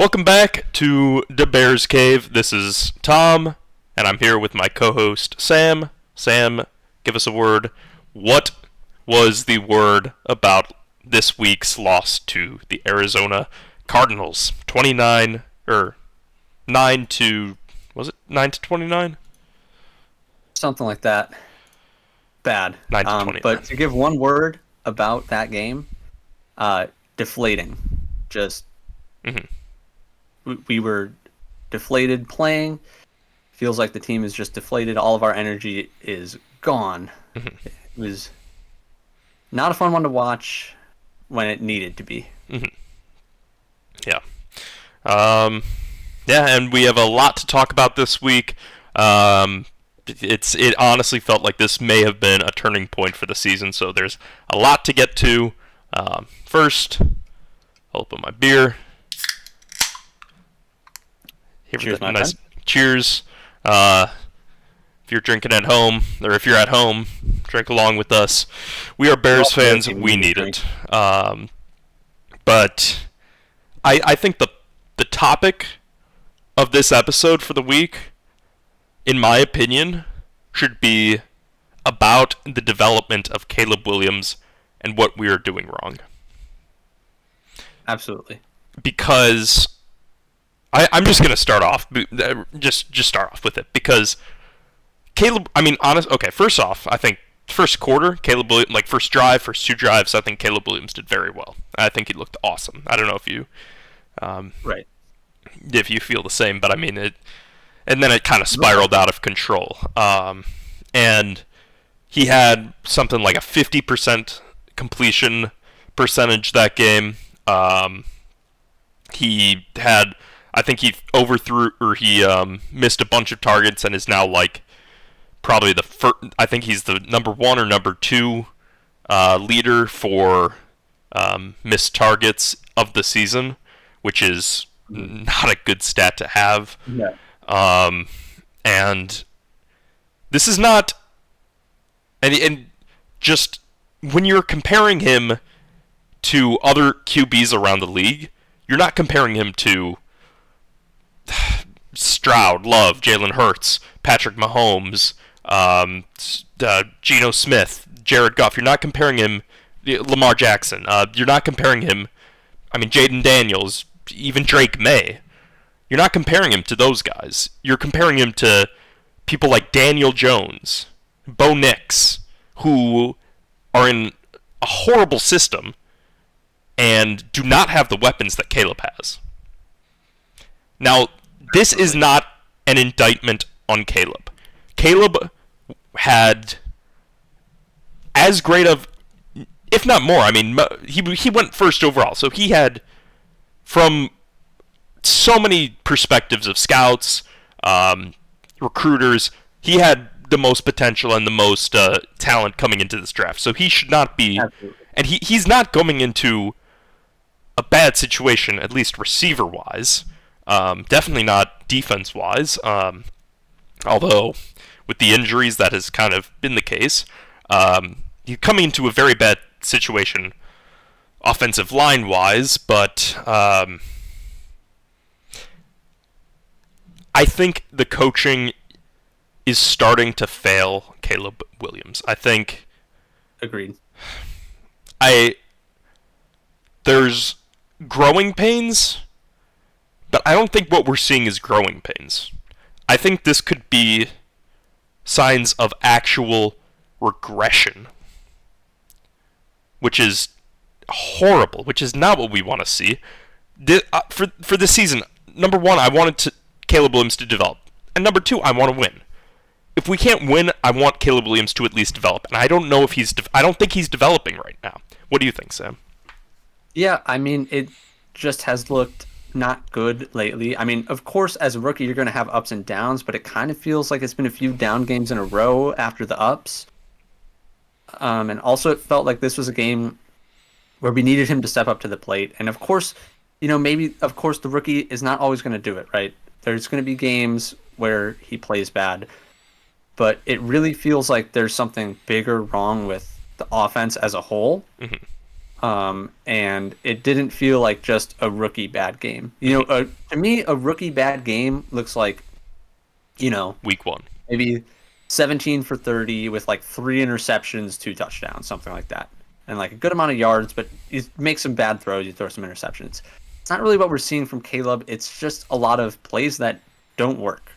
Welcome back to the Bears Cave. This is Tom, and I'm here with my co-host Sam. Sam, give us a word. What was the word about this week's loss to the Arizona Cardinals? 29 or 9 to was it 9 to 29? Something like that. Bad. 9 to 29. But to give one word about that game, deflating. Just we were deflated playing. Feels like the team is just deflated. All of our energy is gone. It was not a fun one to watch when it needed to be. Yeah. And we have a lot to talk about this week. It honestly felt like this may have been a turning point for the season, so there's a lot to get to. First, I'll open my beer. Cheers, my nice friend. cheers. If you're drinking at home, or if you're at home, drink along with us. We are Bears fans. We need it. But I think the topic of this episode for the week, in my opinion, should be about the development of Caleb Williams and what we are doing wrong. Absolutely. Because I'm just going to start off, just start off with it, because Caleb, first off, I think first quarter, Caleb Williams, like first drive, first two drives, I think Caleb Williams did very well. I think he looked awesome. I don't know if you, Right. if you feel the same, but I mean it, and then it kind of spiraled out of control. And he had something like a 50% completion percentage that game. He had, I think he overthrew, or he missed a bunch of targets, and is now like probably the first. I think he's the number one or number two leader for missed targets of the season, which is not a good stat to have. Yeah. And this is not, and just when you're comparing him to other QBs around the league, you're not comparing him to Stroud, Love, Jalen Hurts, Patrick Mahomes, Geno Smith, Jared Goff. You're not comparing him, Lamar Jackson. You're not comparing him, Jaden Daniels, even Drake May. You're not comparing him to those guys. You're comparing him to people like Daniel Jones, Bo Nix, who are in a horrible system and do not have the weapons that Caleb has. Now, this is not an indictment on Caleb. Caleb had as great of, if not more, he went first overall, so he had, from so many perspectives of scouts, recruiters, he had the most potential and the most talent coming into this draft. So he should not be, Absolutely. and he's not going into a bad situation, at least receiver-wise. Definitely not defense-wise. Although, with the injuries, that has kind of been the case. He's coming into a very bad situation offensive line-wise, but I think the coaching is starting to fail Caleb Williams. I think Agreed. There's growing pains, but I don't think what we're seeing is growing pains. I think this could be signs of actual regression, which is horrible, which is not what we want to see. For this season, number one, I wanted Caleb Williams to develop, and number two, I want to win. If we can't win, I want Caleb Williams to at least develop, and I don't know if I don't think he's developing right now. What do you think, Sam? Yeah, it just has looked not good lately. Of course, as a rookie, you're going to have ups and downs, but it kind of feels like it's been a few down games in a row after the ups. And also, it felt like this was a game where we needed him to step up to the plate. And of course, the rookie is not always going to do it, right? There's going to be games where he plays bad. But it really feels like there's something bigger wrong with the offense as a whole. And it didn't feel like just a rookie bad game. To me, a rookie bad game looks like, Week 1. maybe 17 for 30 with like 3 interceptions, 2 touchdowns, something like that. And like a good amount of yards, but you make some bad throws, you throw some interceptions. It's not really what we're seeing from Caleb. It's just a lot of plays that don't work.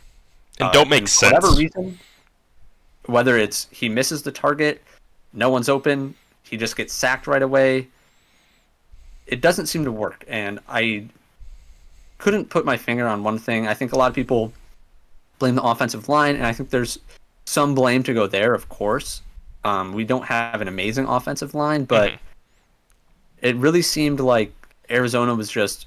And don't make sense. For whatever reason, whether it's he misses the target, no one's open, he just gets sacked right away, it doesn't seem to work. And I couldn't put my finger on one thing. I think a lot of people blame the offensive line, and I think there's some blame to go there, of course. We don't have an amazing offensive line, but it really seemed like Arizona was just...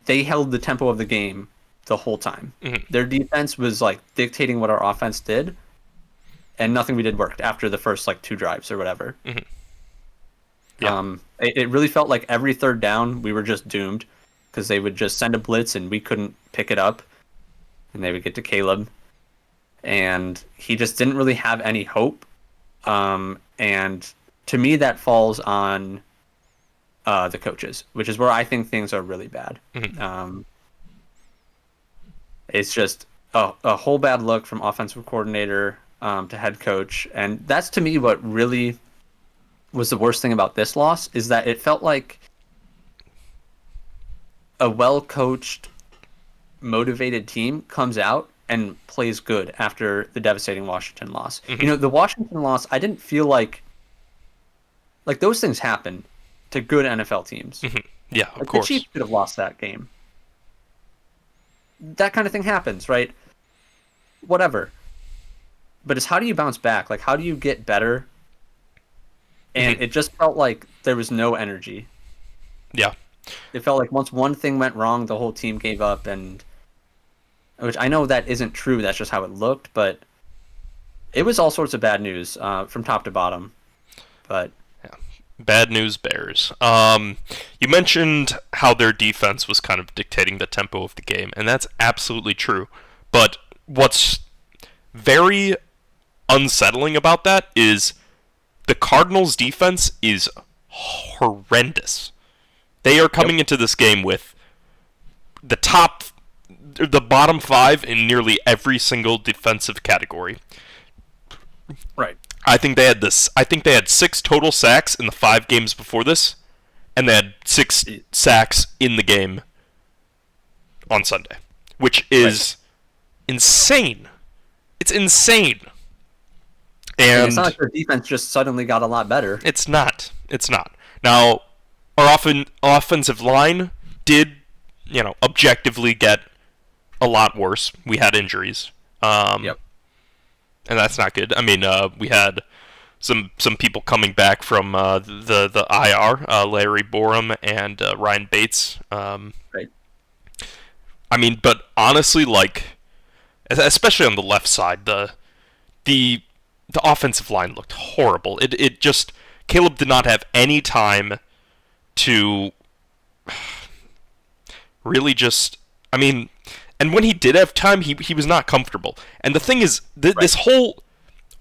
They held the tempo of the game the whole time. Their defense was like dictating what our offense did, and nothing we did worked after the first like 2 drives or whatever. Yeah. It really felt like every third down we were just doomed, because they would just send a blitz and we couldn't pick it up, and they would get to Caleb, and he just didn't really have any hope. And to me, that falls on the coaches, which is where I think things are really bad. It's just a whole bad look from offensive coordinator to head coach, and that's to me what really was the worst thing about this loss, is that it felt like a well-coached, motivated team comes out and plays good after the devastating Washington loss. The Washington loss, I didn't feel like those things happen to good NFL teams. Yeah, of Like course. the Chiefs could have lost that game. That kind of thing happens, right? Whatever. But it's how do you bounce back? Like, how do you get better? And it just felt like there was no energy. Yeah. It felt like once one thing went wrong, the whole team gave up, and which I know that isn't true. That's just how it looked, but it was all sorts of bad news from top to bottom. But bad news Bears. You mentioned how their defense was kind of dictating the tempo of the game, and that's absolutely true. But what's very unsettling about that is the Cardinals' defense is horrendous. They are coming into this game with the bottom 5 in nearly every single defensive category. right. I think they had 6 total sacks in the 5 games before this, and they had 6 sacks in the game on Sunday, which is insane. It's insane. And it's not like their defense just suddenly got a lot better. It's not. Now, our offensive line did, objectively get a lot worse. We had injuries. Yep. And that's not good. I mean, we had some people coming back from the IR, Larry Borum and Ryan Bates. Right. I mean, but honestly, like, especially on the left side, the offensive line looked horrible. It just, Caleb did not have any time to really just, I mean, and when he did have time, he was not comfortable. And the thing is, this whole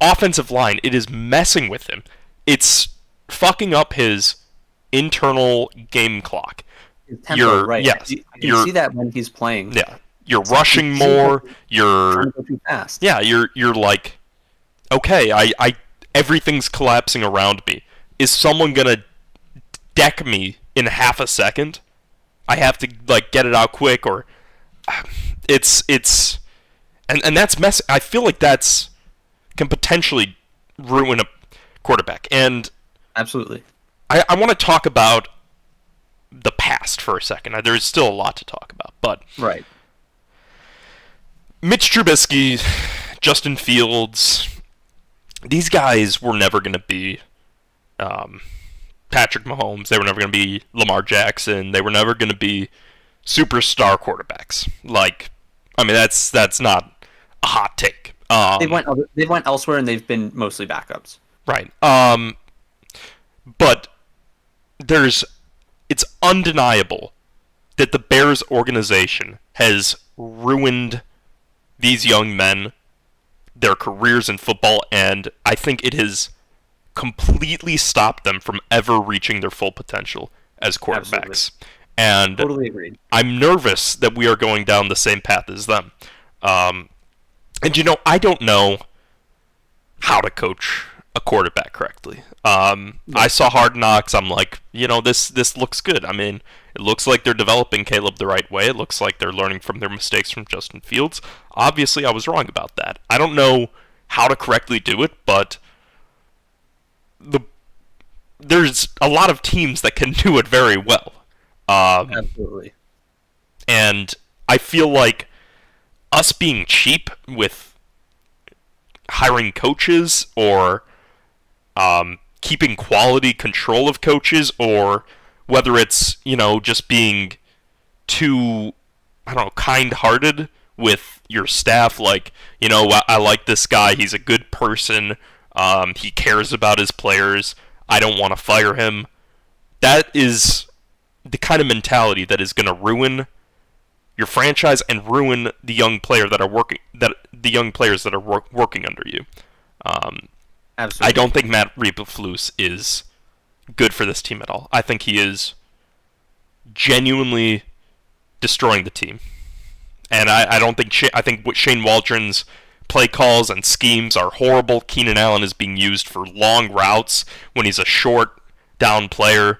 offensive line, it is messing with him. It's fucking up his internal game clock. His tempo, right. Yes, you can see that when he's playing. Yeah. You're rushing more. You're trying to go too fast. Yeah, you're like, okay, I everything's collapsing around me. Is someone gonna deck me in half a second? I have to like get it out quick, or it's and that's mess. I feel like that's can potentially ruin a quarterback. And Absolutely. I want to talk about the past for a second. There's still a lot to talk about, but Right. Mitch Trubisky, Justin Fields, these guys were never going to be Patrick Mahomes. They were never going to be Lamar Jackson. They were never going to be superstar quarterbacks. Like, I mean, that's not a hot take. They went elsewhere, and they've been mostly backups. Right. But it's undeniable that the Bears organization has ruined these young men, their careers in football, and I think it has completely stopped them from ever reaching their full potential as Absolutely. quarterbacks. And Totally agreed. I'm nervous that we are going down the same path as them. Um, and I don't know how to coach a quarterback correctly. I Yeah. saw Hard Knocks. I'm like, this looks good. I mean, it looks like they're developing Caleb the right way. It looks like they're learning from their mistakes from Justin Fields. Obviously, I was wrong about that. I don't know how to correctly do it, but the there's a lot of teams that can do it very well. Um, Absolutely. and I feel like us being cheap with hiring coaches or keeping quality control of coaches, or whether it's just being too, I don't know, kind-hearted with your staff. Like, I like this guy. He's a good person. He cares about his players. I don't want to fire him. That is the kind of mentality that is going to ruin your franchise and ruin the young player that are working that the young players that are working under you. Um, I Absolutely. don't think Matt Eberflus is good for this team at all. I think he is genuinely destroying the team, and I don't think I think what Shane Waldron's play calls and schemes are horrible. Keenan Allen is being used for long routes when he's a short down player.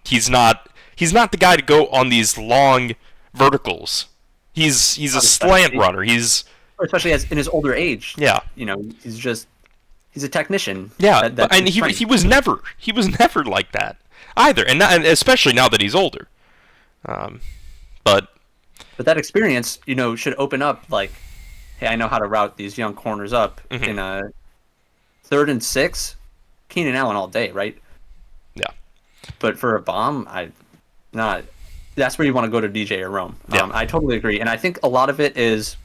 He's not the guy to go on these long verticals. He's a slant Especially, runner. He's especially as in his older age. yeah. He's a technician. Yeah, That's and his he strength. he was never like that either, and especially now that he's older. Um, but But that experience, should open up like, hey, I know how to route these young corners up mhm, in a 3rd and 6. Keenan Allen all day, right? yeah, But for a bomb, I not. That's where you want to go to DJ or Rome. yeah, I totally agree, and I think a lot of it is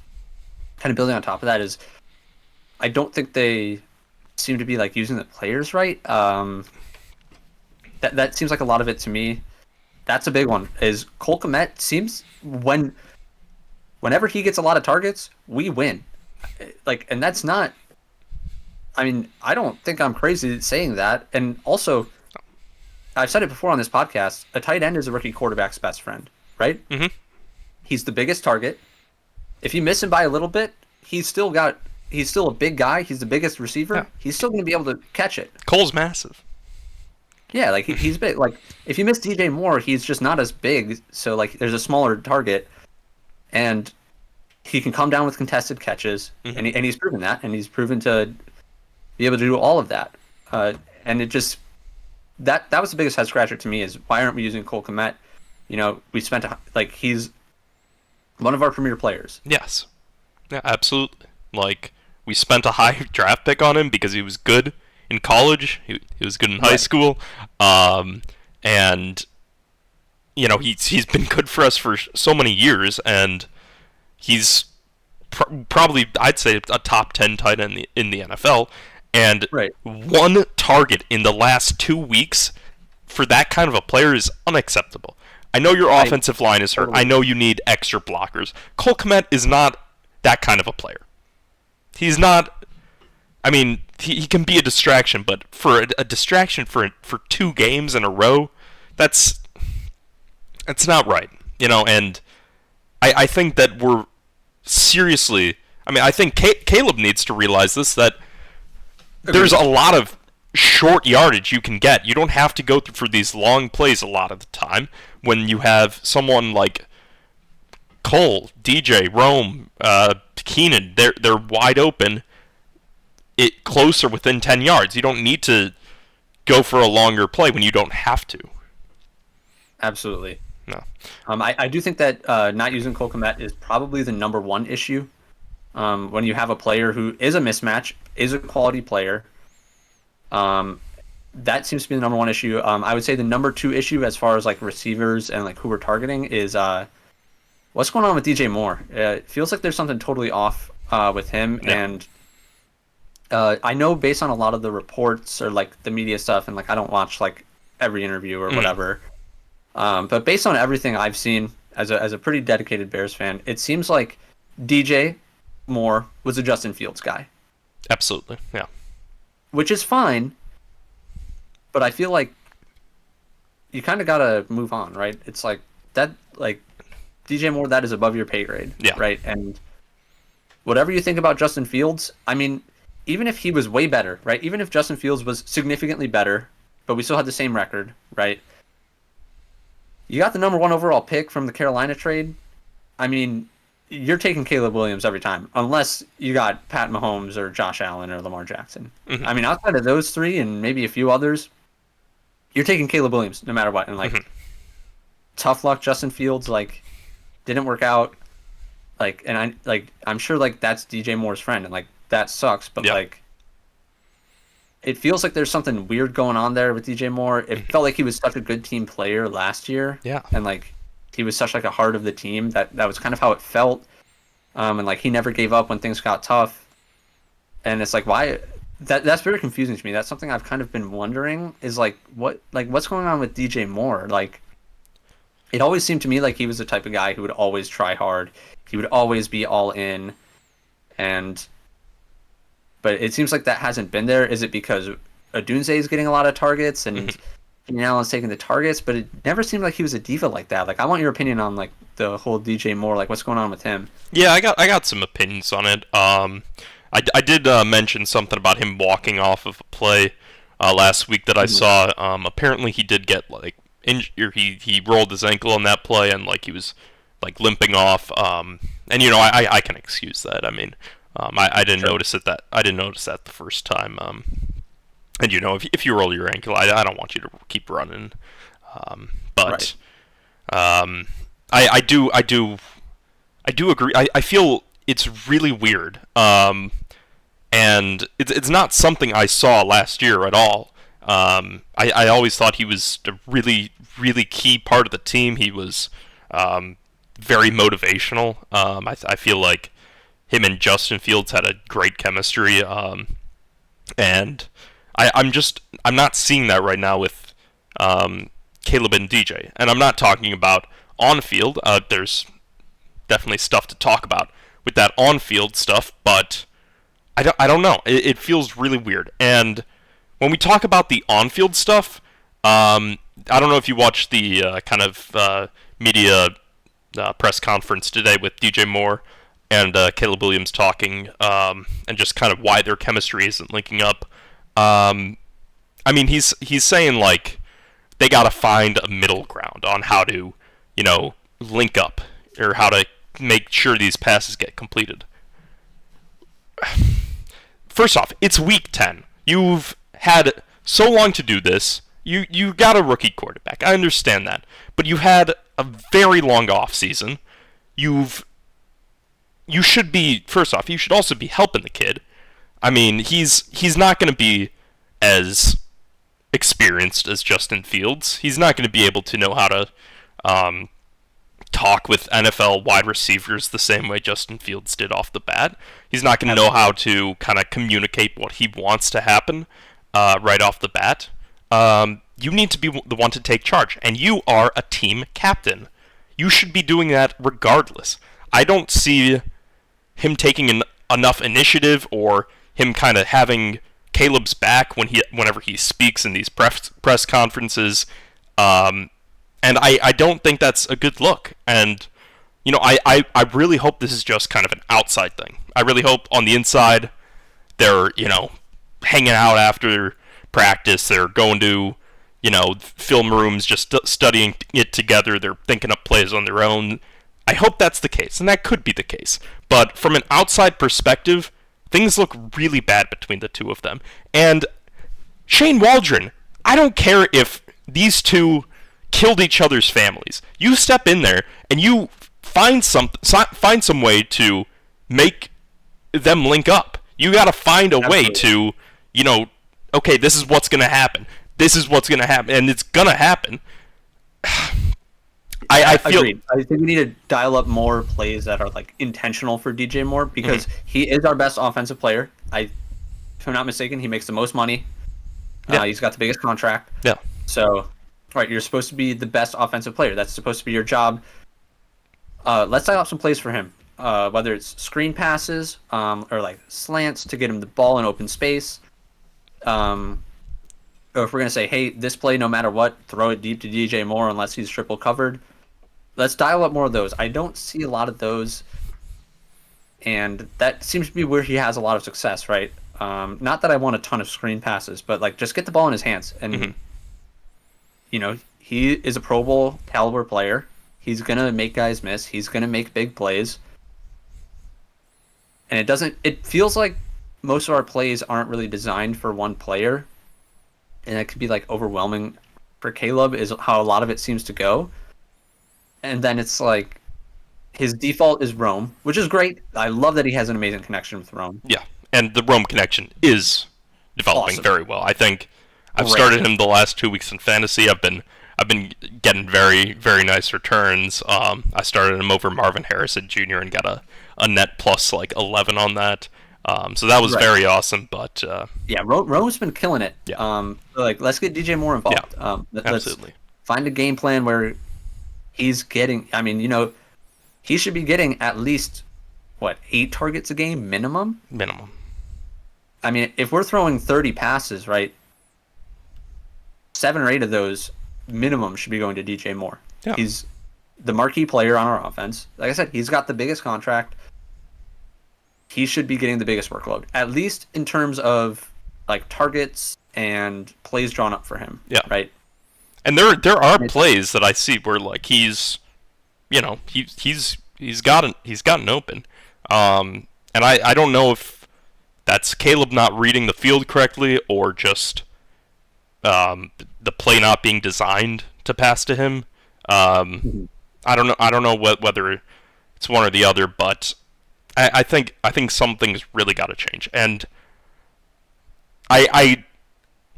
kind of building on top of that. Is I don't think they seem to be like using the players right. That seems like a lot of it to me. That's a big one. Is Cole Kmet seems whenever he gets a lot of targets, we win. Like, and that's not. I mean, I don't think I'm crazy saying that. And also, I've said it before on this podcast. A tight end is a rookie quarterback's best friend, right? hmm He's the biggest target. If you miss him by a little bit, he's still a big guy. He's the biggest yeah. receiver. He's still going to be able to catch it. Cole's massive. Yeah, like he's big. Like if you miss DJ Moore, he's just not as big. So like there's a smaller target, and he can come down with contested catches, hmm and he's proven that, and he's proven to be able to do all of that. And it just that was the biggest head scratcher to me is why aren't we using Cole Kmet? We spent like he's one of our premier players. Yes, yeah, absolutely. Like, we spent a high draft pick on him because he was good in college. He was good in high Right. school, and he's been good for us for so many years, and he's probably, I'd say, a top 10 tight end in the NFL. And Right. one target in the last 2 weeks for that kind of a player is unacceptable. I know your I offensive line is hurt. I totally know you need extra blockers. Cole Kmet is not that kind of a player. He's not. I mean, he can be a distraction, but for a distraction for 2 games in a row, that's not right. And I think that we're seriously. I mean, I think Caleb needs to realize this, that there's agreed. a lot of short yardage you can get. You don't have to go through for these long plays a lot of the time when you have someone like Cole, DJ, Rome, Keenan. They're wide open. It closer within 10 yards. You don't need to go for a longer play when you don't have to. Absolutely. No. I do think that not using Cole Kmet is probably the number one issue. When you have a player who is a mismatch, is a quality player, that seems to be the number one issue. I would say the number two issue, as far as like receivers and like who we're targeting, is what's going on with DJ Moore. It feels like there's something totally off with him, Yeah. and I know based on a lot of the reports or like the media stuff, and like I don't watch like every interview or whatever. But based on everything I've seen as a pretty dedicated Bears fan, it seems like DJ Moore was a Justin Fields guy, Absolutely. Yeah. which is fine. but I feel like you kind of gotta move on, right? It's like that, like DJ Moore, that is above your pay grade, Yeah. right? And whatever you think about Justin Fields, I mean, even if he was way better, right? Even if Justin Fields was significantly better, but we still had the same record, right? You got the number one overall pick from the Carolina trade. I mean, you're taking Caleb Williams every time, unless you got Pat Mahomes or Josh Allen or Lamar Jackson. Mm-hmm. I mean, outside of those three and maybe a few others, you're taking Caleb Williams no matter what. And like, tough luck, Justin Fields, like, didn't work out. Like, and I'm sure like that's DJ Moore's friend, and like that sucks. But like, it feels like there's something weird going on there with DJ Moore. It felt like he was such a good team player last year. Yeah. And like, he was such like a heart of the team that was kind of how it felt. And like he never gave up when things got tough. And it's like, why? That's very confusing to me. That's something I've kind of been wondering is like what's going on with DJ Moore? Like, it always seemed to me like he was the type of guy who would always try hard. He would always be all in. But it seems like that hasn't been there. Is it because Odunze is getting a lot of targets and Keenan Allen's taking the targets? But it never seemed like he was a diva like that. Like, I want your opinion on like the whole DJ Moore, like what's going on with him. Yeah, I got some opinions on it. I did mention something about him walking off of a play last week that I saw. Apparently he did get like he rolled his ankle on that play and like he was like limping off. And you know I can excuse that. I mean, I didn't notice it that I didn't notice that the first time. And you know if you roll your ankle, I don't want you to keep running. But right. I do agree. I feel it's really weird. And it's not something I saw last year at all. I always thought he was a really, really key part of the team. He was very motivational. I feel like him and Justin Fields had a great chemistry. And I'm not seeing that right now with Caleb and DJ. And I'm not talking about on field. There's definitely stuff to talk about with that on field stuff, but I don't know. It feels really weird. And when we talk about the on-field stuff, I don't know if you watched the kind of media press conference today with DJ Moore and Caleb Williams talking, and just kind of why their chemistry isn't linking up. I mean, he's saying like they got to find a middle ground on how to, you know, link up or how to make sure these passes get completed. First off, it's week 10. You've had so long to do this. You got a rookie quarterback. I understand that. But you had a very long off season. You should be, first off, you should also be helping the kid. I mean, he's not going to be as experienced as Justin Fields. He's not going to be able to know how to talk with NFL wide receivers the same way Justin Fields did off the bat. He's not going to know how to kind of communicate what he wants to happen right off the bat. You need to be the one to take charge, and you are a team captain. You should be doing that regardless. I don't see him taking enough initiative or him kind of having Caleb's back whenever he speaks in these press conferences. And I don't think that's a good look. And, you know, I really hope this is just kind of an outside thing. I really hope on the inside they're, you know, hanging out after practice. They're going to, you know, film rooms, just studying it together. They're thinking up plays on their own. I hope that's the case, and that could be the case. But from an outside perspective, things look really bad between the two of them. And Shane Waldron, I don't care if these two killed each other's families. You step in there and you find some way to make them link up. You got to find a way to, you know, okay, this is what's going to happen. This is what's going to happen, and it's going to happen. I feel. Agreed. I think we need to dial up more plays that are like intentional for DJ Moore because he is our best offensive player. If I'm not mistaken, he makes the most money. Yeah. He's got the biggest contract. Yeah. So, right, you're supposed to be the best offensive player. That's supposed to be your job. Let's dial up some plays for him. Whether it's screen passes or like slants to get him the ball in open space. or if we're gonna say, hey, this play, no matter what, throw it deep to DJ Moore unless he's triple covered. Let's dial up more of those. I don't see a lot of those, and that seems to be where he has a lot of success, right? Not that I want a ton of screen passes, but like just get the ball in his hands, and Hmm. he is a Pro Bowl caliber player. He's gonna make guys miss. He's gonna make big plays, and it doesn't. It feels like most of our plays aren't really designed for one player, and it could be like overwhelming for Caleb. Is how a lot of it seems to go, and then it's like his default is Rome, which is great. I love that he has an amazing connection with Rome. Yeah, and the Rome connection is developing Awesome, very well. I think I've great, started him the last 2 weeks in fantasy. I've been getting very very nice returns. I started him over Marvin Harrison Jr. and got a net plus like 11 on that. So that was right. very awesome. But Yeah, Rome's been killing it. yeah, Like let's get DJ more yeah, involved. Let's absolutely find a game plan where he's getting. I mean, he should be getting at least what 8 targets a game minimum. minimum. I mean, if we're throwing 30 passes, right, 7 or 8 of those minimum should be going to DJ Moore. Yeah, He's the marquee player on our offense. Like I said, he's got the biggest contract. He should be getting the biggest workload, at least in terms of like targets and plays drawn up for him. yeah. Right. And there are It- plays that I see where like he's he's gotten open. And I don't know if that's Caleb not reading the field correctly or just the play not being designed to pass to him. Um, Mhm. I don't know whether it's one or the other, but I think something's really got to change. And I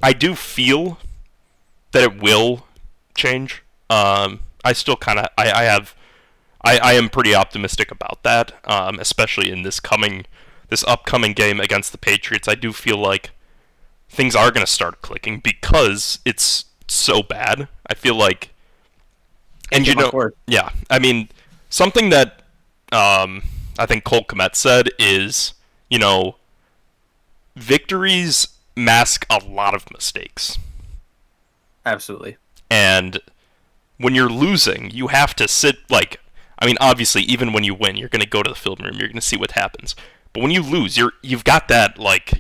I do feel that it will change. I still kind of I am pretty optimistic about that, especially in this upcoming game against the Patriots. I do feel like things are going to start clicking because it's so bad. I feel like, Can't and get much worse. yeah, I mean, something that I think Cole Kmet said is, victories mask a lot of mistakes. Absolutely. And when you're losing, you have to sit like I mean, obviously, even when you win, you're going to go to the film room, you're going to see what happens. But when you lose, you've got that like,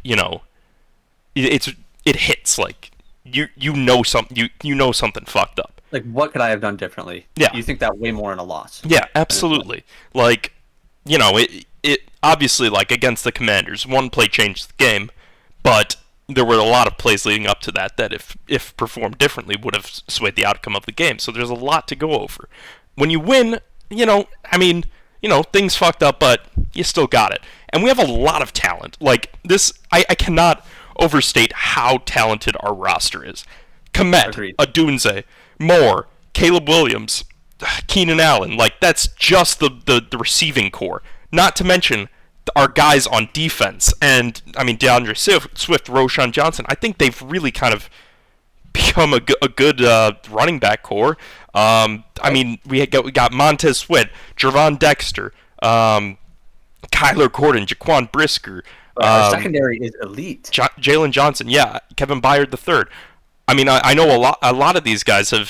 it's it hits like you know something fucked up. Like, what could I have done differently? Yeah. You think that way more in a loss. Yeah, absolutely. Like, it obviously like against the Commanders, one play changed the game, but there were a lot of plays leading up to that if performed differently would have swayed the outcome of the game. So there's a lot to go over. When you win, I mean, things fucked up, but you still got it. And we have a lot of talent. Like this, I cannot overstate how talented our roster is. Komet, Agreed. Adunze, Moore, Caleb Williams, Keenan Allen. Like that's just the receiving core. Not to mention our guys on defense. And I mean DeAndre Swift, Roshan Johnson. I think they've really kind of become a good running back core. I mean, we got Montez Sweat, Jervon Dexter, Kyler Gordon, Jaquan Brisker, Our secondary is elite. Jalen Johnson, yeah, Kevin Byard the third. I mean, I know a lot of these guys have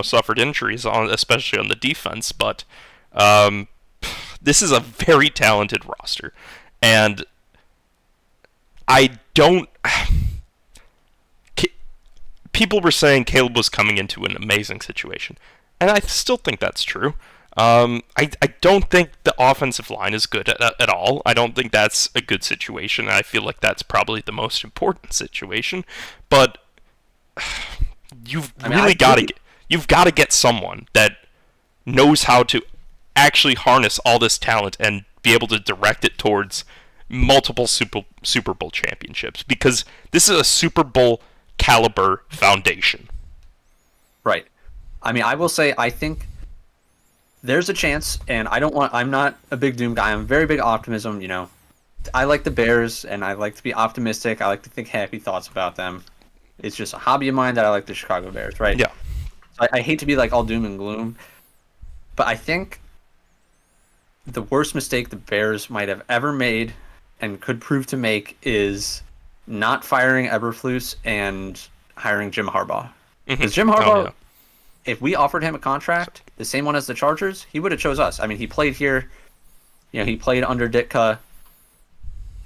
suffered injuries especially on the defense, but this is a very talented roster, and I don't. People were saying Caleb was coming into an amazing situation, and I still think that's true. I don't think the offensive line is good at all. I don't think that's a good situation. I feel like that's probably the most important situation. But you've got to get someone that knows how to actually harness all this talent and be able to direct it towards multiple Super Bowl championships, because this is a Super Bowl caliber foundation. Right. I mean, I will say, I think there's a chance, and I'm not a big doom guy. I'm a very big optimism, I like the Bears, and I like to be optimistic. I like to think happy thoughts about them. It's just a hobby of mine that I like the Chicago Bears, right? Yeah. I hate to be like all doom and gloom, but I think the worst mistake the Bears might have ever made and could prove to make is not firing Eberflus and hiring Jim Harbaugh. Because Mhm. Jim Oh Harbaugh, yeah. if we offered him a contract, the same one as the Chargers, he would have chose us. I mean, he played here. He played under Ditka.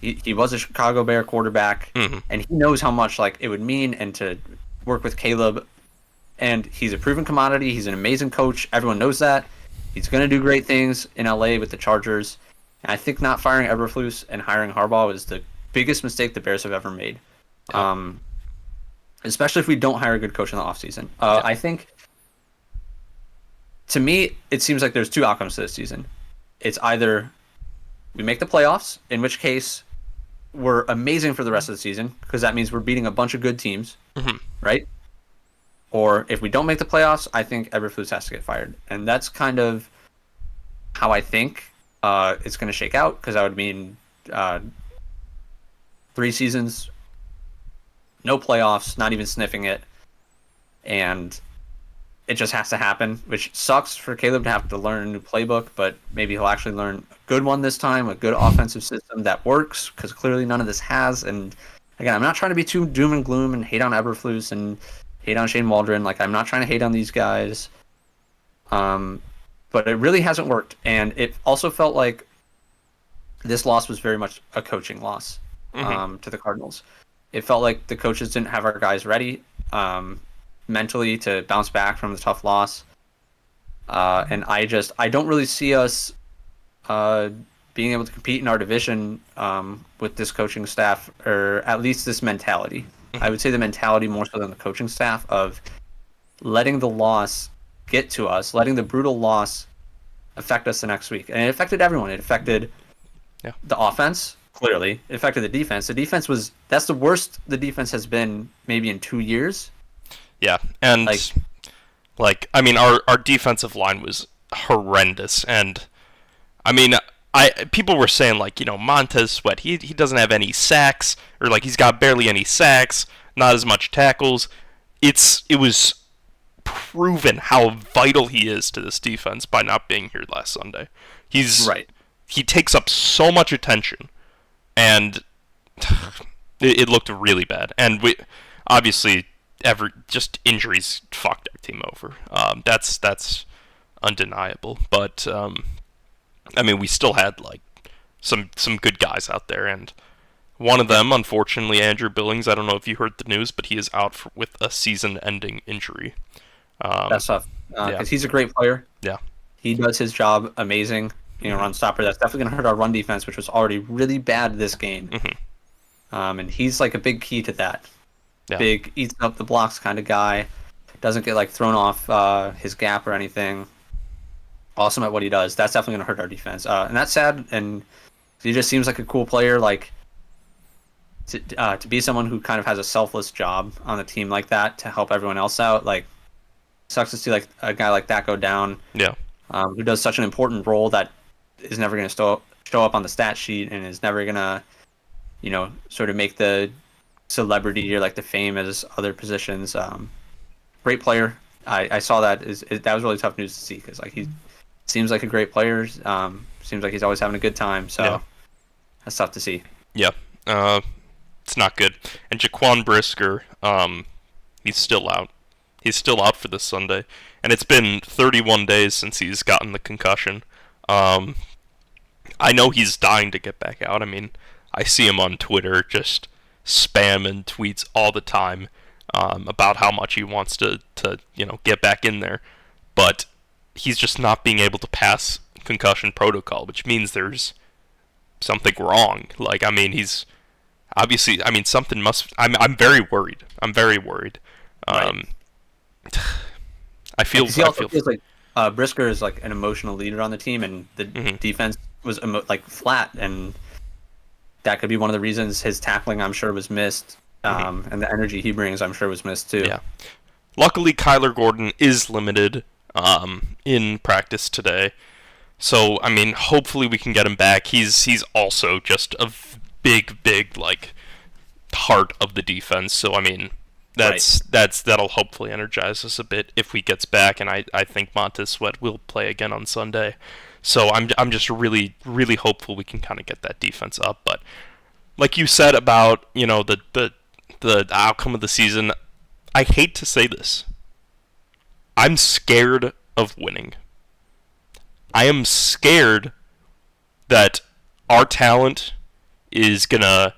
He was a Chicago Bear quarterback, Mhm. and he knows how much like it would mean and to work with Caleb. And he's a proven commodity. He's an amazing coach. Everyone knows that. He's going to do great things in LA with the Chargers. And I think not firing Eberflus and hiring Harbaugh is the biggest mistake the Bears have ever made. Yeah. Especially if we don't hire a good coach in the offseason. Yeah. I think, to me, it seems like there's two outcomes to this season. It's either we make the playoffs, in which case we're amazing for the rest of the season, because that means we're beating a bunch of good teams, Mhm. right? Or if we don't make the playoffs, I think Eberflus has to get fired. And that's kind of how I think it's going to shake out, because that would mean 3 seasons, no playoffs, not even sniffing it. And it just has to happen, which sucks for Caleb to have to learn a new playbook, but maybe he'll actually learn a good one this time, a good offensive system that works, because clearly none of this has. And again, I'm not trying to be too doom and gloom and hate on Eberflus and hate on Shane Waldron. Like, I'm not trying to hate on these guys. But it really hasn't worked. And it also felt like this loss was very much a coaching loss to the Cardinals. It felt like the coaches didn't have our guys ready mentally to bounce back from the tough loss. And I don't really see us being able to compete in our division with this coaching staff, or at least this mentality. I would say the mentality more so than the coaching staff, of letting the loss get to us, letting the brutal loss affect us the next week. And it affected everyone. It affected the offense, clearly. It affected the defense. That's the worst the defense has been maybe in 2 years. Yeah, and I mean, our defensive line was horrendous, and I mean, people were saying like, Montez Sweat, he doesn't have any sacks, or like he's got barely any sacks, not as much tackles. It was proven how vital he is to this defense by not being here last Sunday. He takes up so much attention, and it looked really bad. And we obviously just injuries fucked our team over. That's undeniable. But I mean, we still had like some good guys out there, and one of them, unfortunately, Andrew Billings. I don't know if you heard the news, but he is out with a season-ending injury. That's tough, because he's a great player. Yeah, he does his job amazing. Run stopper. That's definitely going to hurt our run defense, which was already really bad this game. And he's like a big key to that. Yeah. Big, eats up the blocks kind of guy. Doesn't get like thrown off his gap or anything. Awesome at what he does. That's definitely going to hurt our defense. And that's sad. And he just seems like a cool player. Like to be someone who kind of has a selfless job on the team like that to help everyone else out. Like, sucks to see like a guy like that go down. Yeah. Who does such an important role that is never going to show up on the stat sheet, and is never going to, sort of make the celebrity or like the fame as other positions. Great player. I saw that. That was really tough news to see, because like he seems like a great player. Seems like he's always having a good time. So that's tough to see. Yeah. It's not good. And Jaquan Brisker, he's still out. He's still out for this Sunday, and it's been 31 days since he's gotten the concussion. I know he's dying to get back out. I mean, I see him on Twitter just spamming tweets all the time about how much he wants to get back in there, but he's just not being able to pass concussion protocol, which means there's something wrong. Like, I mean, he's obviously. I mean, something must. I'm very worried. I'm very worried. Right. I feel feels like Brisker is like an emotional leader on the team, and the defense was flat, and that could be one of the reasons his tackling, I'm sure, was missed, and the energy he brings, I'm sure, was missed too. Yeah. Luckily, Kyler Gordon is limited in practice today, so I mean, hopefully we can get him back. He's also just a big like heart of the defense. So I mean, that'll hopefully energize us a bit if he gets back, and I think Montez Sweat will play again on Sunday. So I'm just really hopeful we can kind of get that defense up. But like you said about the outcome of the season, I hate to say this. I'm scared of winning. I am scared that our talent is gonna,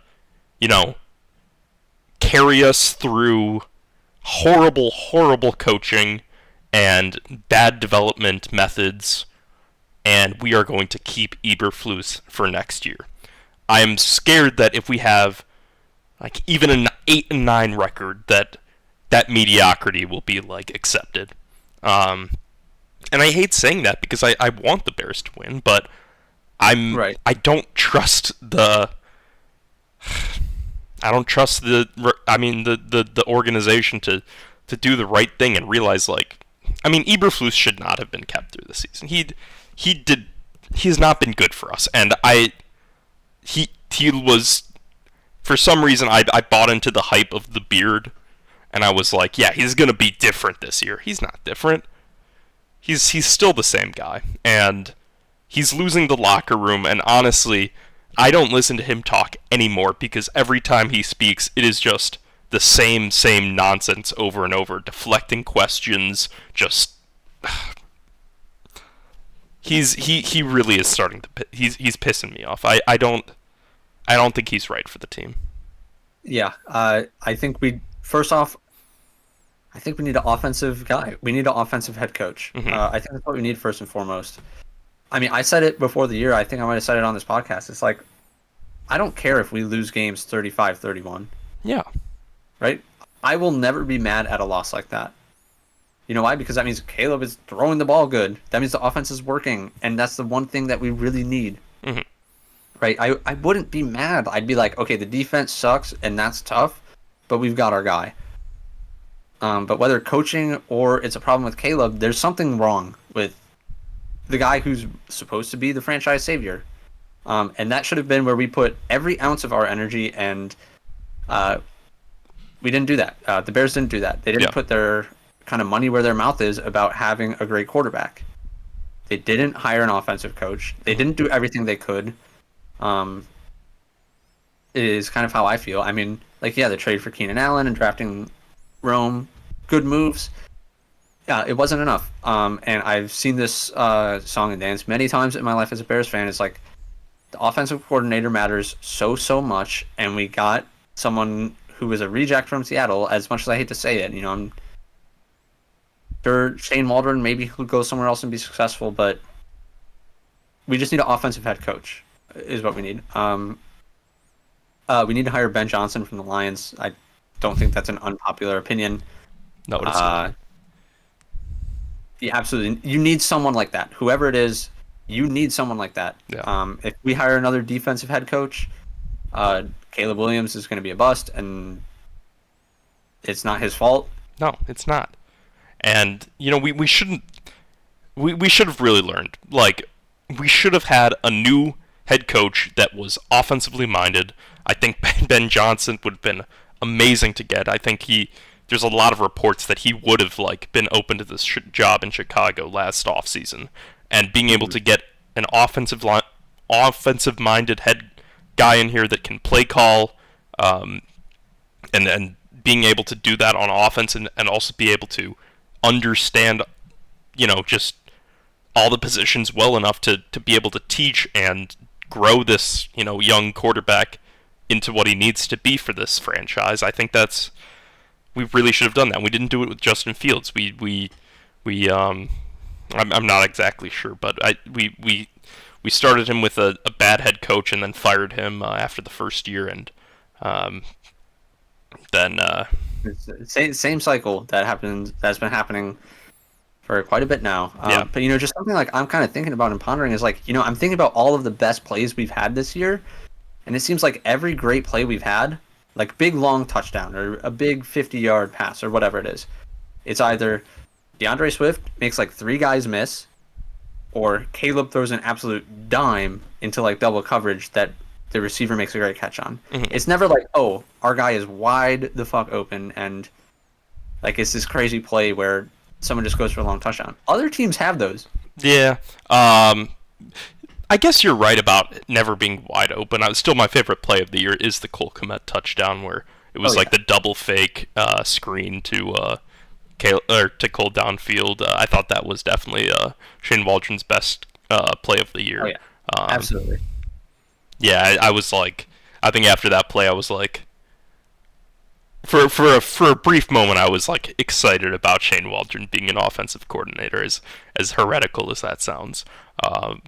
you know, carry us through horrible, horrible coaching and bad development methods, and we are going to keep Eberflus for next year. I am scared that if we have like even an 8-9 record, that mediocrity will be like accepted. And I hate saying that because I want the Bears to win, but Right. I don't trust the the organization to do the right thing and realize, like, I mean, Eberflus should not have been kept through the season. He's not been good for us, and he was, for some reason, I bought into the hype of the beard, and I was like, yeah, he's gonna be different this year. He's not different. He's still the same guy, and he's losing the locker room, and honestly, I don't listen to him talk anymore because every time he speaks, it is just the same nonsense over and over, deflecting questions, just he really is starting to he's pissing me off. I don't think he's right for the team. Yeah. I think first off, I think we need an offensive guy. We need an offensive head coach. Mm-hmm. I think that's what we need first and foremost. I mean, I said it before the year. I think I might have said it on this podcast. It's like, I don't care if we lose games 35-31. Yeah. Right? I will never be mad at a loss like that. You know why? Because that means Caleb is throwing the ball good. That means the offense is working. And that's the one thing that we really need. Mm-hmm. Right? I wouldn't be mad. I'd be like, okay, the defense sucks and that's tough, but we've got our guy. But whether coaching or it's a problem with Caleb, there's something wrong with the guy who's supposed to be the franchise savior. And that should have been where we put every ounce of our energy, and we didn't do that. The Bears didn't do that. They didn't put their kind of money where their mouth is about having a great quarterback. They didn't hire an offensive coach. They didn't do everything they could. Is kind of how I feel. I mean, like, yeah, the trade for Keenan Allen and drafting Rome, good moves. Yeah, it wasn't enough. And I've seen this song and dance many times in my life as a Bears fan. It's like, the offensive coordinator matters so much, and we got someone who was a reject from Seattle. As much as I hate to say it, you know, I'm sure Shane Waldron maybe could go somewhere else and be successful, but we just need an offensive head coach is what we need. We need to hire Ben Johnson from the Lions. I don't think that's an unpopular opinion. No, it's not. Yeah, absolutely. You need someone like that. Whoever it is, you need someone like that. Yeah. If we hire another defensive head coach, Caleb Williams is going to be a bust, and it's not his fault. No, it's not. And, you know, we shouldn't... We should have really learned. Like, we should have had a new head coach that was offensively minded. I think Ben Johnson would have been amazing to get. I think there's a lot of reports that he would have, like, been open to this job in Chicago last offseason. And being able to get an offensive-minded head guy in here that can play call, and being able to do that on offense and also be able to understand, you know, just all the positions well enough to be able to teach and grow this, you know, young quarterback into what he needs to be for this franchise. I think we really should have done that. We didn't do it with Justin Fields. I'm not exactly sure, but we started him with a bad head coach and then fired him after the first year, and then same cycle that's been happening for quite a bit now. But, you know, just something like I'm kind of thinking about and pondering is, like, you know, I'm thinking about all of the best plays we've had this year, and it seems like every great play we've had, like big long touchdown or a big 50-yard pass or whatever it is, it's either DeAndre Swift makes like 3 guys miss, or Caleb throws an absolute dime into like double coverage that the receiver makes a great catch on. Mm-hmm. It's never like, oh, our guy is wide the fuck open and like it's this crazy play where someone just goes for a long touchdown. Other teams have those. Yeah. I guess you're right about it never being wide open. Still, my favorite play of the year is the Cole Kmet touchdown where It Oh was like yeah. the double fake screen to Cole downfield. I thought that was definitely Shane Waldron's best play of the Oh year. yeah. Um, Absolutely. yeah, I was like, I think after that play, I was like, for a brief moment, I was like excited about Shane Waldron being an offensive coordinator, as heretical as that sounds. Um,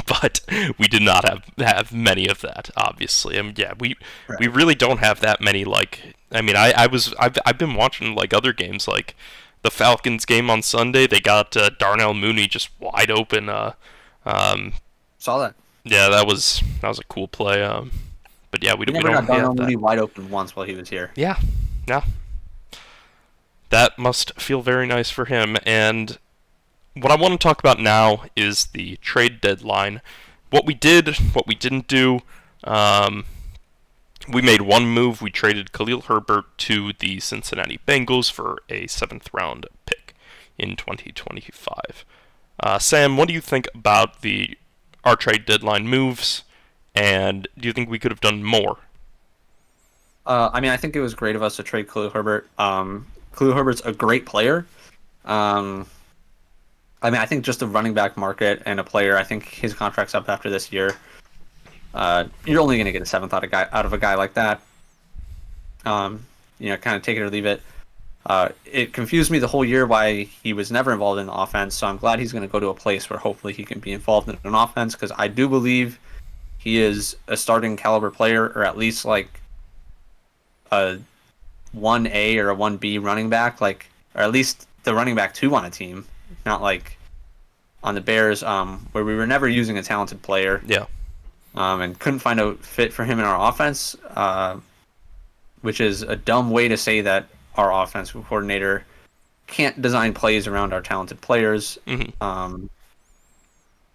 but we did not have many of that, obviously. Yeah, we Right. really don't have that many. Like, I mean, I've been watching like other games, like the Falcons game on Sunday. They got Darnell Mooney just wide open. Um, Saw that. yeah, that was a cool play. But yeah, we We we never don't got have Darnell that. Mooney wide open once while he was here. Yeah, yeah, that must feel very nice for him. And what I want to talk about now is the trade deadline. What we did, what we didn't do. Um, we made one move. We traded Khalil Herbert to the Cincinnati Bengals for a seventh round pick in 2025. Sam, what do you think about the our trade deadline moves? And do you think we could have done more? I mean, I think it was great of us to trade Khalil Herbert. Khalil Herbert's a great player. Um, I mean, I think just the running back market and a player. I think his contract's up after this year. You're only going to get a seventh out of a guy like that. Kind of take it or leave it. It confused me the whole year why he was never involved in the offense. So I'm glad he's going to go to a place where hopefully he can be involved in an offense because I do believe he is a starting caliber player or at least like a 1A or a 1B running back, like or at least the running back two on a team, not like on the Bears, where we were never using a talented player, Yeah. and couldn't find a fit for him in our offense, which is a dumb way to say that our offensive coordinator can't design plays around our talented players. Hmm.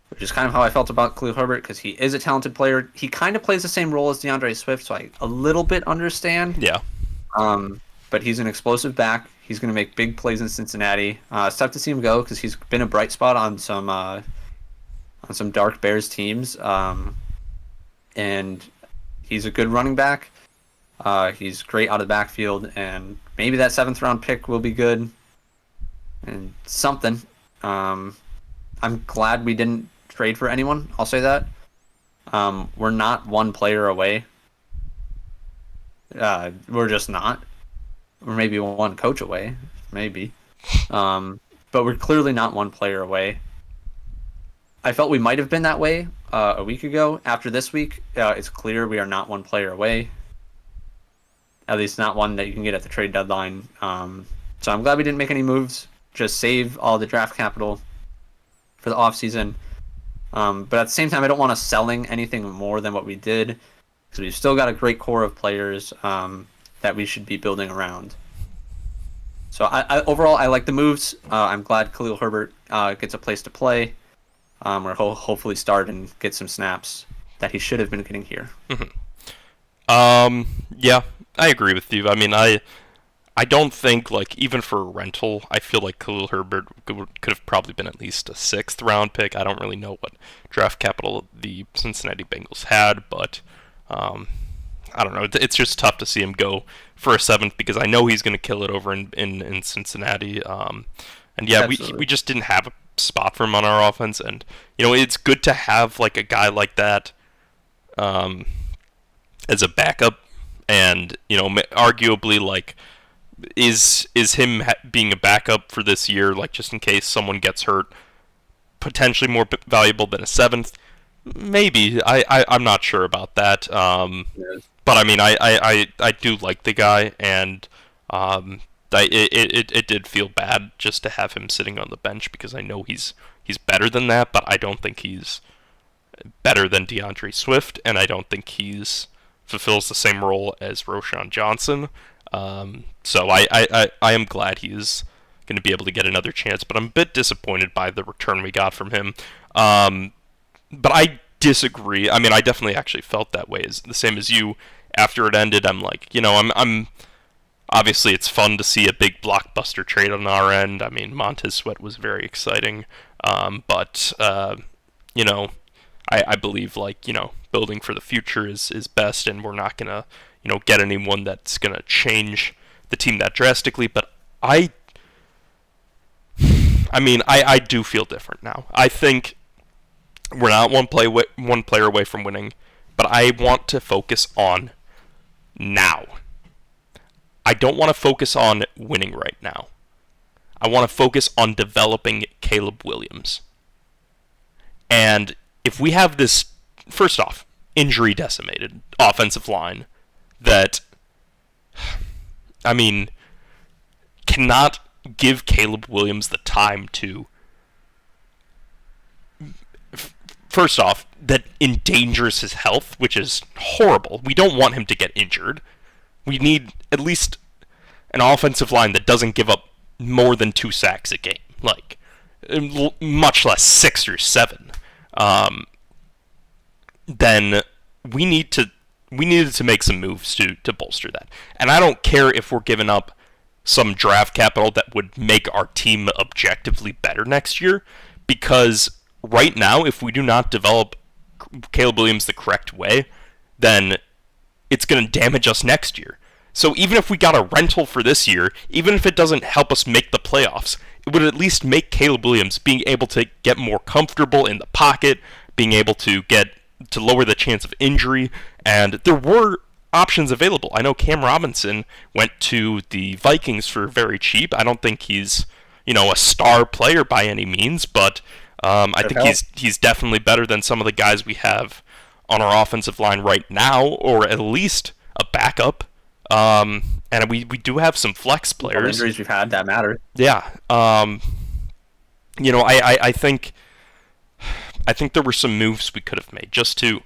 Which is kind of how I felt about Khalil Herbert because he is a talented player. He kind of plays the same role as DeAndre Swift, so I a little bit understand. Yeah. Um, but he's an explosive back. He's going to make big plays in Cincinnati. It's tough to see him go because he's been a bright spot on some dark Bears teams. And he's a good running back. He's great out of the backfield, and maybe that seventh round pick will be good and something. Um, I'm glad we didn't trade for anyone. I'll say that. We're not one player away. We're just not. We're maybe one coach away, maybe. But we're clearly not one player away. I felt we might have been that way a week ago. After this week, it's clear we are not one player away. At least not one that you can get at the trade deadline. So I'm glad we didn't make any moves. Just save all the draft capital for the offseason. But at the same time, I don't want us selling anything more than what we did because we've still got a great core of players that we should be building around. So overall, I like the moves. I'm glad Khalil Herbert gets a place to play, where he'll hopefully start and get some snaps that he should have been getting here. Yeah, I agree with you. I mean, I don't think like even for a rental, I feel like Khalil Herbert could have probably been at least a sixth round pick. I don't really know what draft capital the Cincinnati Bengals had, but I don't know. It's just tough to see him go for a seventh because I know he's going to kill it over in Cincinnati. And yeah, we Absolutely. just didn't have a spot for him on our offense, and it's good to have like a guy like that um, as a backup, and arguably like is him being a backup for this year, like just in case someone gets hurt, potentially more valuable than a seventh. Maybe I'm not sure about that. Yes. But I mean, I do like the guy, and it did feel bad just to have him sitting on the bench because I know he's better than that, but I don't think he's better than DeAndre Swift, and I don't think he's fulfills the same role as Roshan Johnson. So I am glad he's going to be able to get another chance, but I'm a bit disappointed by the return we got from him. But I disagree. I mean, I definitely actually felt that way, as the same as you. After it ended, I'm like, I'm obviously it's fun to see a big blockbuster trade on our end. I mean, Montez Sweat was very exciting, but you know, I believe like building for the future is best, and we're not gonna get anyone that's going to change the team that drastically. But I do feel different now. I think we're not one player away from winning, but I want to focus on now. I don't want to focus on winning right now. I want to focus on developing Caleb Williams. And if we have this, first off, injury decimated offensive line that, cannot give Caleb Williams the time to, first off, that endangers his health, which is horrible. We don't want him to get injured. We need at least an offensive line that doesn't give up more than 2 sacks a game, much less 6 or 7. Then we needed to make some moves to bolster that. And I don't care if we're giving up some draft capital that would make our team objectively better next year, because right now, if we do not develop Caleb Williams the correct way, then it's going to damage us next year. So even if we got a rental for this year, even if it doesn't help us make the playoffs, it would at least make Caleb Williams being able to get more comfortable in the pocket, being able to lower the chance of injury, and there were options available. I know Cam Robinson went to the Vikings for very cheap. I don't think he's, a star player by any means, but I think he's definitely better than some of the guys we have on our offensive line right now, or at least a backup. And we do have some flex players. The injuries we've had that matter. Yeah. I think there were some moves we could have made just to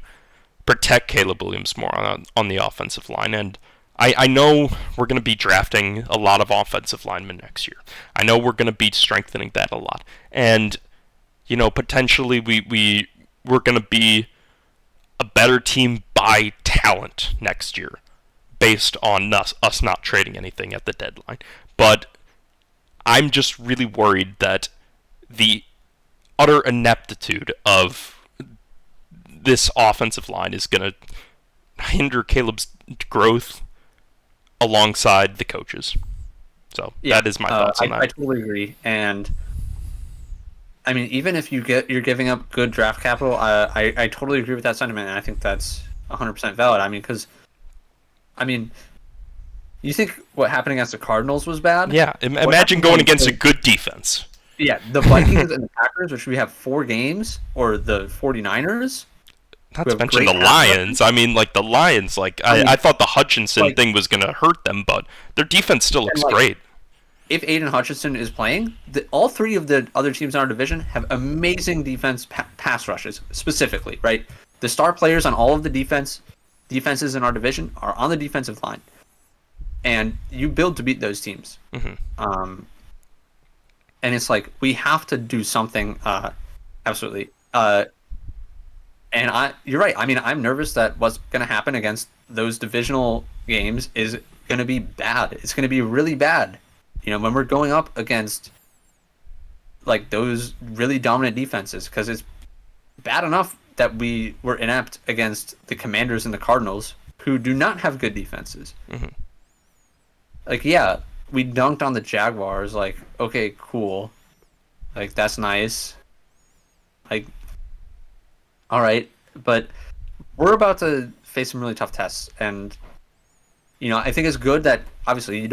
protect Caleb Williams more on the offensive line. And I know we're going to be drafting a lot of offensive linemen next year. I know we're going to be strengthening that a lot. And, potentially we're going to be a better team by talent next year, based on us not trading anything at the deadline. But I'm just really worried that the utter ineptitude of this offensive line is going to hinder Caleb's growth alongside the coaches. So that is my thoughts on that. I totally agree. And even if you're giving up good draft capital, I totally agree with that sentiment, and I think that's 100% valid. Because you think what happened against the Cardinals was bad? Yeah, imagine going against a good defense. Yeah, the Vikings and the Packers, which we have 4 games, or the 49ers. Not to mention the Lions. The Lions, I thought the Hutchinson thing was going to hurt them, but their defense still looks great. If Aiden Hutchinson is playing, all 3 of the other teams in our division have amazing defense pass rushes, specifically, right? The star players on all of the defenses in our division are on the defensive line. And you build to beat those teams. Mm-hmm. And it's we have to do something, absolutely. And you're right. I'm nervous that what's going to happen against those divisional games is going to be bad. It's going to be really bad. When we're going up against those really dominant defenses, because it's bad enough that we were inept against the Commanders and the Cardinals, who do not have good defenses. Mm-hmm. We dunked on the Jaguars. Okay, cool. That's nice. All right, but we're about to face some really tough tests, and I think it's good that obviously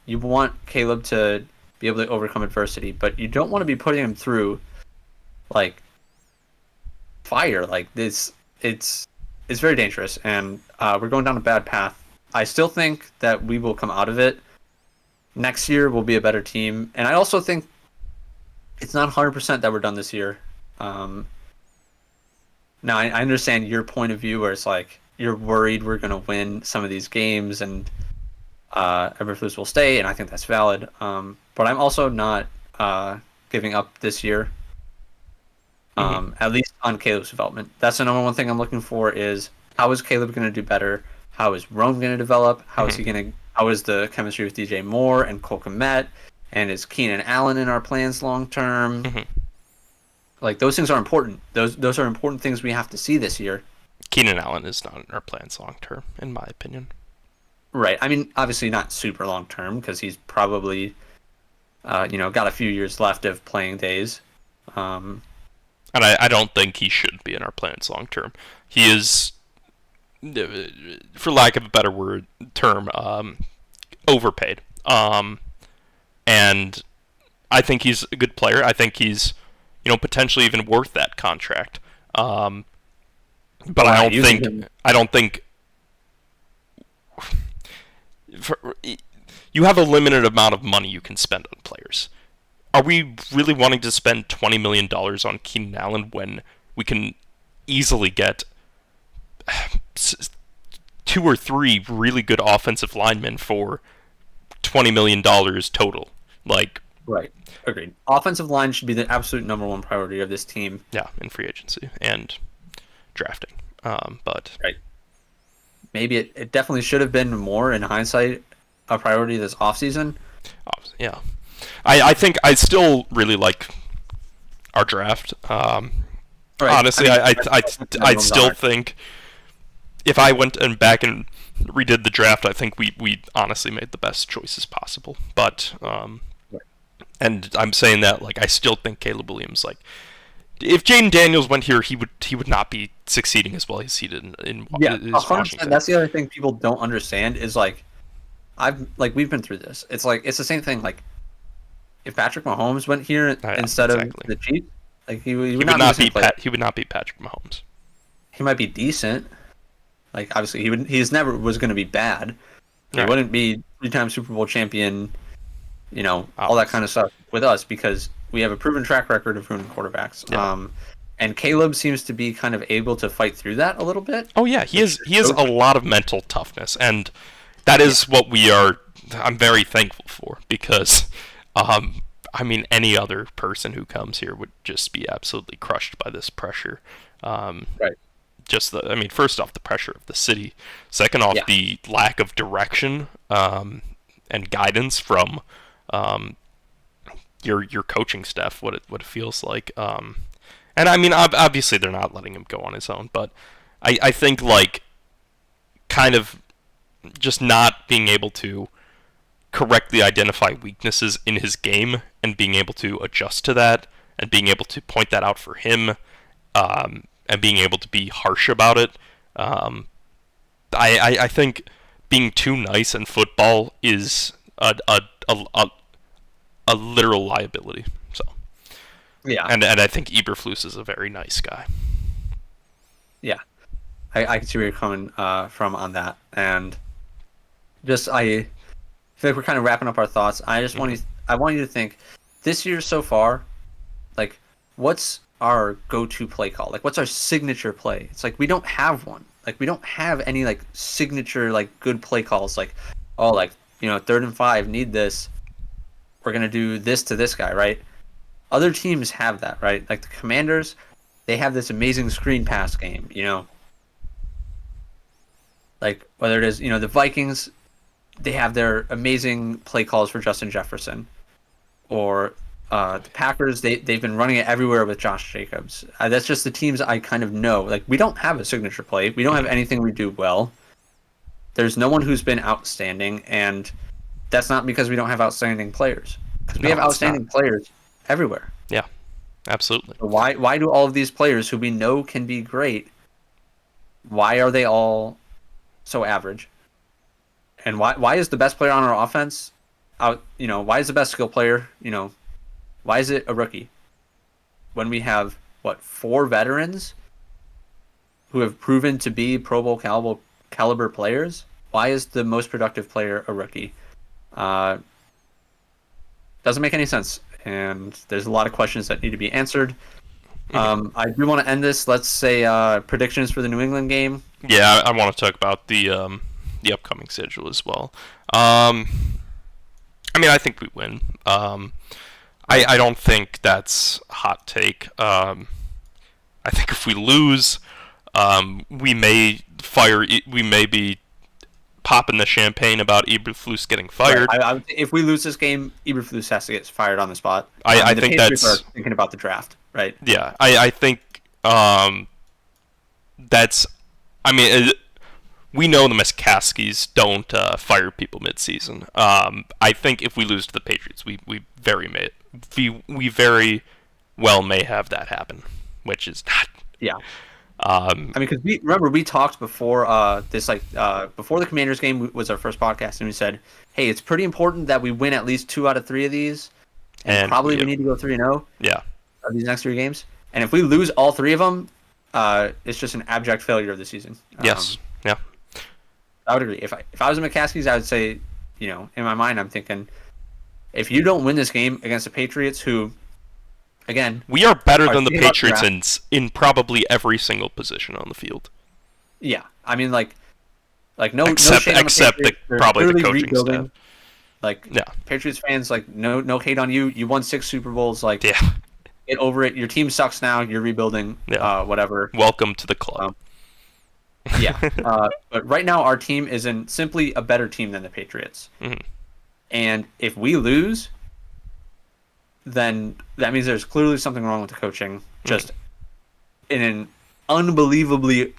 you want Caleb to be able to overcome adversity, but you don't want to be putting him through fire like this. It's very dangerous, and we're going down a bad path. I still think that we will come out of it. Next year we'll be a better team, and I also think it's not 100% that we're done this year. Now, I understand your point of view, where it's you're worried we're going to win some of these games and Eberflus will stay, and I think that's valid. But I'm also not giving up this year, at least on Caleb's development. That's the number one thing I'm looking for is, how is Caleb going to do better? How is Rome going to develop? How is the chemistry with DJ Moore and Cole Kmet? And is Keenan Allen in our plans long term? Mm-hmm. Those things are important. Those are important things we have to see this year. Keenan Allen is not in our plans long term, in my opinion. Right. I mean, obviously not super long term because he's probably, got a few years left of playing days. Um, And I don't think he should be in our plans long term. He is, for lack of a better term, overpaid. And I think he's a good player. I think he's, potentially even worth that contract. But we're I not don't using think him. I don't think for, you have a limited amount of money you can spend on players. Are we really wanting to spend $20 million on Keenan Allen when we can easily get two or three really good offensive linemen for $20 million total? Like, Right. Agreed. Offensive line should be the absolute number one priority of this team. yeah, in free agency and drafting. But Right. Maybe it definitely should have been more in hindsight a priority this offseason. yeah, I think I still really like our draft. Right. I Honestly, mean, I still think if I went and back and redid the draft, I think we honestly made the best choices possible. But and I'm saying that like I still think Caleb Williams, like if Jaden Daniels went here, he would not be succeeding as well as he did in Yeah, his 100%. Washington. That's the other thing people don't understand is like we've been through this. It's like it's the same thing. Like if Patrick Mahomes went here Yeah, instead of exactly. the Chiefs, like he He would would not be the not same be player. He would not be Patrick Mahomes. He might be decent. Like obviously he's never was going to be bad. He All right, wouldn't be three-time Super Bowl champion. All that obviously. kind of stuff with us because we have a proven track record of proven quarterbacks. Yeah. And Caleb seems to be kind of able to fight through that a little bit. Oh yeah, he Which is. He has so a lot of mental toughness, and that yeah, is what we are. I'm very thankful for because, I mean, any other person who comes here would just be absolutely crushed by this pressure. Um, right. I mean, first off, the pressure of the city. Second off, Yeah, the lack of direction and guidance from um, your coaching staff. What it feels like. And I mean, obviously they're not letting him go on his own, but I think like kind of just not being able to correctly identify weaknesses in his game and being able to adjust to that and being able to point that out for him and being able to be harsh about it. Um, I think being too nice in football is a literal liability. So yeah, and I think Eberflus is a very nice guy. yeah. I can see where you're coming from on that, and just I feel like we're kind of wrapping up our thoughts. I want you to think this year so far, like what's our go-to play call? Like what's our signature play? It's like we don't have one. Like we don't have any like signature like good play calls. Like oh like 3rd and 5 need this. We're gonna do this to this guy, right? Other teams have that, right? Like the Commanders, they have this amazing screen pass game. Like whether it is the Vikings, they have their amazing play calls for Justin Jefferson, or the Packers, they've been running it everywhere with Josh Jacobs. That's just the teams I kind of know. Like we don't have a signature play. We don't have anything we do well. There's no one who's been outstanding, and that's not because we don't have outstanding players. Because we No, have it's not. outstanding players everywhere. Yeah, absolutely. So why do all of these players who we know can be great? Why are they all so average? And why is the best player on our offense out? Why is the best skill player? Why is it a rookie? When we have what 4 veterans who have proven to be Pro Bowl caliber players, why is the most productive player a rookie? Uh, doesn't make any sense, and there's a lot of questions that need to be answered. I do want to end this. Let's say predictions for the New England game. Yeah, I want to talk about the upcoming schedule as well. Um, I mean, I think we win. I don't think that's a hot take. I think if we lose, we may we may be popping the champagne about Eberflus getting Right. fired. If we lose this game, Eberflus has to get fired on the spot. I The think Patriots that's are thinking about the draft, right? yeah. I think that's. I mean, we know the McCaskies don't fire people mid-season. I think if we lose to the Patriots, we very well may have that happen, which is not. Yeah. I mean, because we talked before before the Commanders game was our first podcast, and we said, hey, it's pretty important that we win at least 2 out of 3 of these, and probably we need to go 3-0. Yeah. These next 3 games, and if we lose all 3 of them, it's just an abject failure of the season. Yes. Yeah. I would agree. If I was in McCaskey's, I would say, in my mind, I'm thinking, if you don't win this game against the Patriots, who, again, we are better than the Patriots in probably every single position on the field. Yeah, I mean, no except shade on the probably the coaching rebuilding. staff. Patriots fans, no hate on you. You won 6 Super Bowls. Yeah. Get over it. Your team sucks now. You're rebuilding. Yeah. Whatever. Welcome to the club. Yeah. But right now, our team is simply a better team than the Patriots. Mm-hmm. And if we lose, then that means there's clearly something wrong with the coaching, just in an unbelievably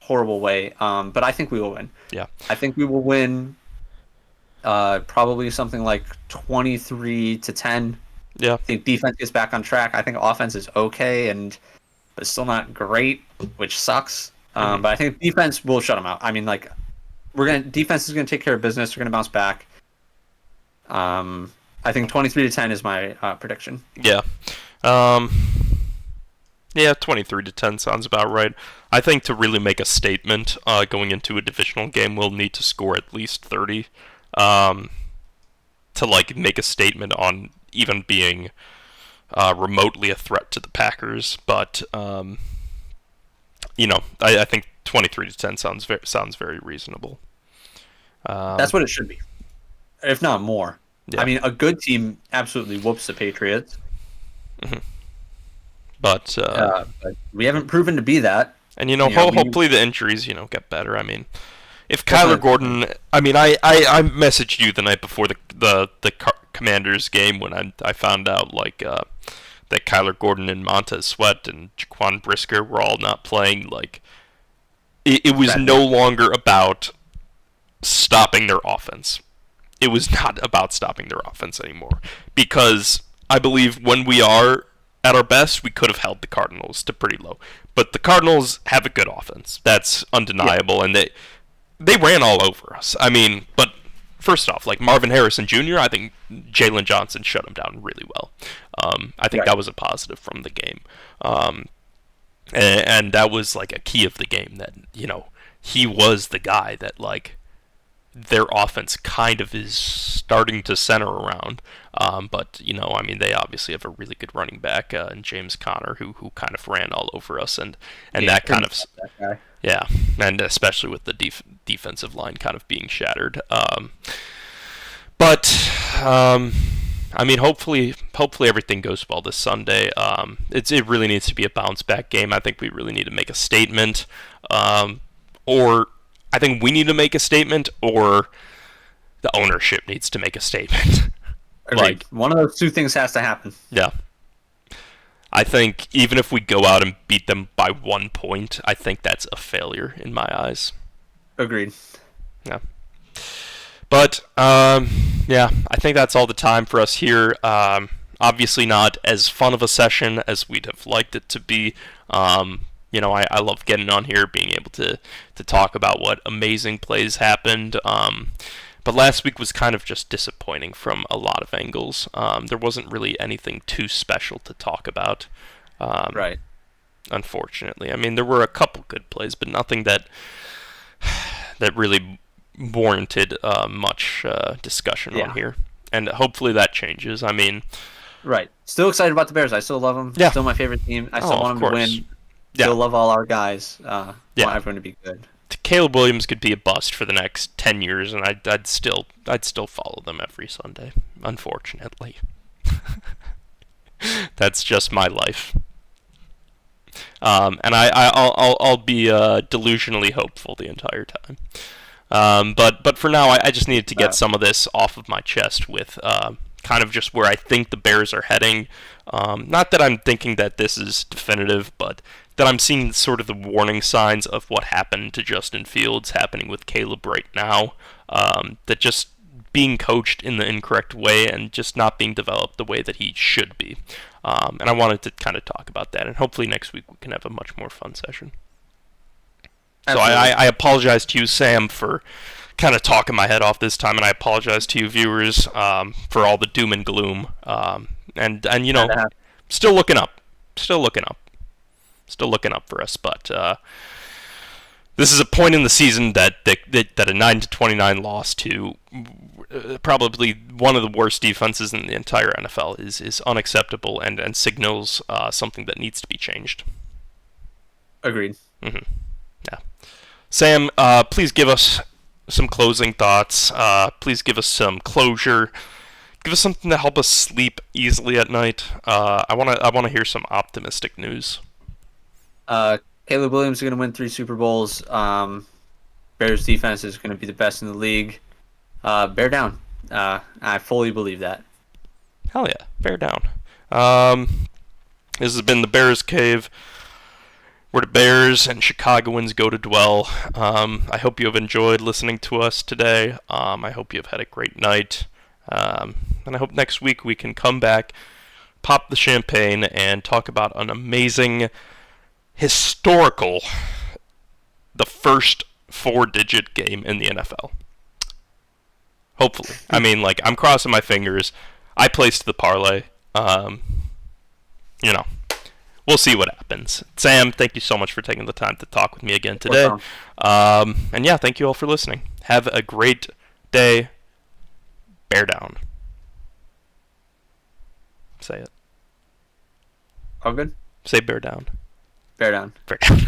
horrible way. But I think we will win. Yeah. I think we will win. Probably something like 23-10. Yeah. I think defense gets back on track. I think offense is okay, but still not great, which sucks. But I think defense will shut them out. I mean, defense is gonna take care of business. We're gonna bounce back. I think 23-10 is my prediction. Yeah. Yeah, 23-10 sounds about right. I think to really make a statement going into a divisional game, we'll need to score at least 30 to make a statement on even being remotely a threat to the Packers. But I think 23-10 sounds very reasonable. That's what it should be, if not more. Yeah. I mean, a good team absolutely whoops the Patriots. Mm-hmm. But we haven't proven to be that. And hopefully the injuries get better. I mean, if Kyler Gordon, I messaged you the night before the Commanders game when I found out that Kyler Gordon and Montez Sweat and Jaquan Brisker were all not playing. It was no longer about stopping their offense. It was not about stopping their offense anymore, because I believe when we are at our best, we could have held the Cardinals to pretty low. But the Cardinals have a good offense. That's undeniable, and they ran all over us. I mean, but first off, Marvin Harrison Jr., I think Jalen Johnson shut him down really well. I think that was a positive from the game. And that was a key of the game, that, he was the guy that their offense kind of is starting to center around. But, they obviously have a really good running back in James Conner who kind of ran all over us. And that kind of... That guy. Yeah, and especially with the defensive line kind of being shattered. Hopefully everything goes well this Sunday. It really needs to be a bounce-back game. I think we really need to make a statement. Or I think we need to make a statement, or the ownership needs to make a statement. One of those two things has to happen. Yeah. I think even if we go out and beat them by 1 point, I think that's a failure in my eyes. Agreed. Yeah. But, I think that's all the time for us here. Obviously not as fun of a session as we'd have liked it to be. I love getting on here, being able to talk about what amazing plays happened. But last week was kind of just disappointing from a lot of angles. There wasn't really anything too special to talk about. Right. Unfortunately. There were a couple good plays, but nothing that really warranted much discussion on here. And hopefully that changes. Right. Still excited about the Bears. I still love them. Yeah. Still my favorite team. I still want them to win. Yeah. Still love all our guys. Want everyone to be good. Caleb Williams could be a bust for the next 10 years, and I'd still follow them every Sunday. Unfortunately, that's just my life. And I'll be delusionally hopeful the entire time. But for now, I just needed to get some of this off of my chest with kind of just where I think the Bears are heading. Not that I'm thinking that this is definitive, but that I'm seeing sort of the warning signs of what happened to Justin Fields happening with Caleb right now. That just being coached in the incorrect way and just not being developed the way that he should be. And I wanted to kind of talk about that, and hopefully next week we can have a much more fun session. Absolutely. So I apologize to you, Sam, for kind of talking my head off this time, and I apologize to you, viewers, for all the doom and gloom. And you know, still looking up for us. But this is a point in the season that a 9-29 loss to probably one of the worst defenses in the entire NFL is unacceptable and signals something that needs to be changed. Agreed. Mm-hmm. Yeah. Sam, please give us some closing thoughts. Please give us some closure. Give us something to help us sleep easily at night. I wanna hear some optimistic news. Caleb Williams is going to win 3 Super Bowls. Bears defense is going to be the best in the league. Bear down. I fully believe that. Hell yeah, bear down. This has been the Bears Cave, where the Bears and Chicagoans go to dwell. I hope you have enjoyed listening to us today. I hope you have had a great night. And I hope next week we can come back, pop the champagne, and talk about an amazing, historical, the first 4-digit game in the NFL. Hopefully. I mean, like, I'm crossing my fingers. I placed the parlay. You know, we'll see what happens. Sam, thank you so much for taking the time to talk with me again today. And yeah, thank you all for listening. Have a great day. Bear down. Say it. All good? Say bear down. Bear down. Bear down.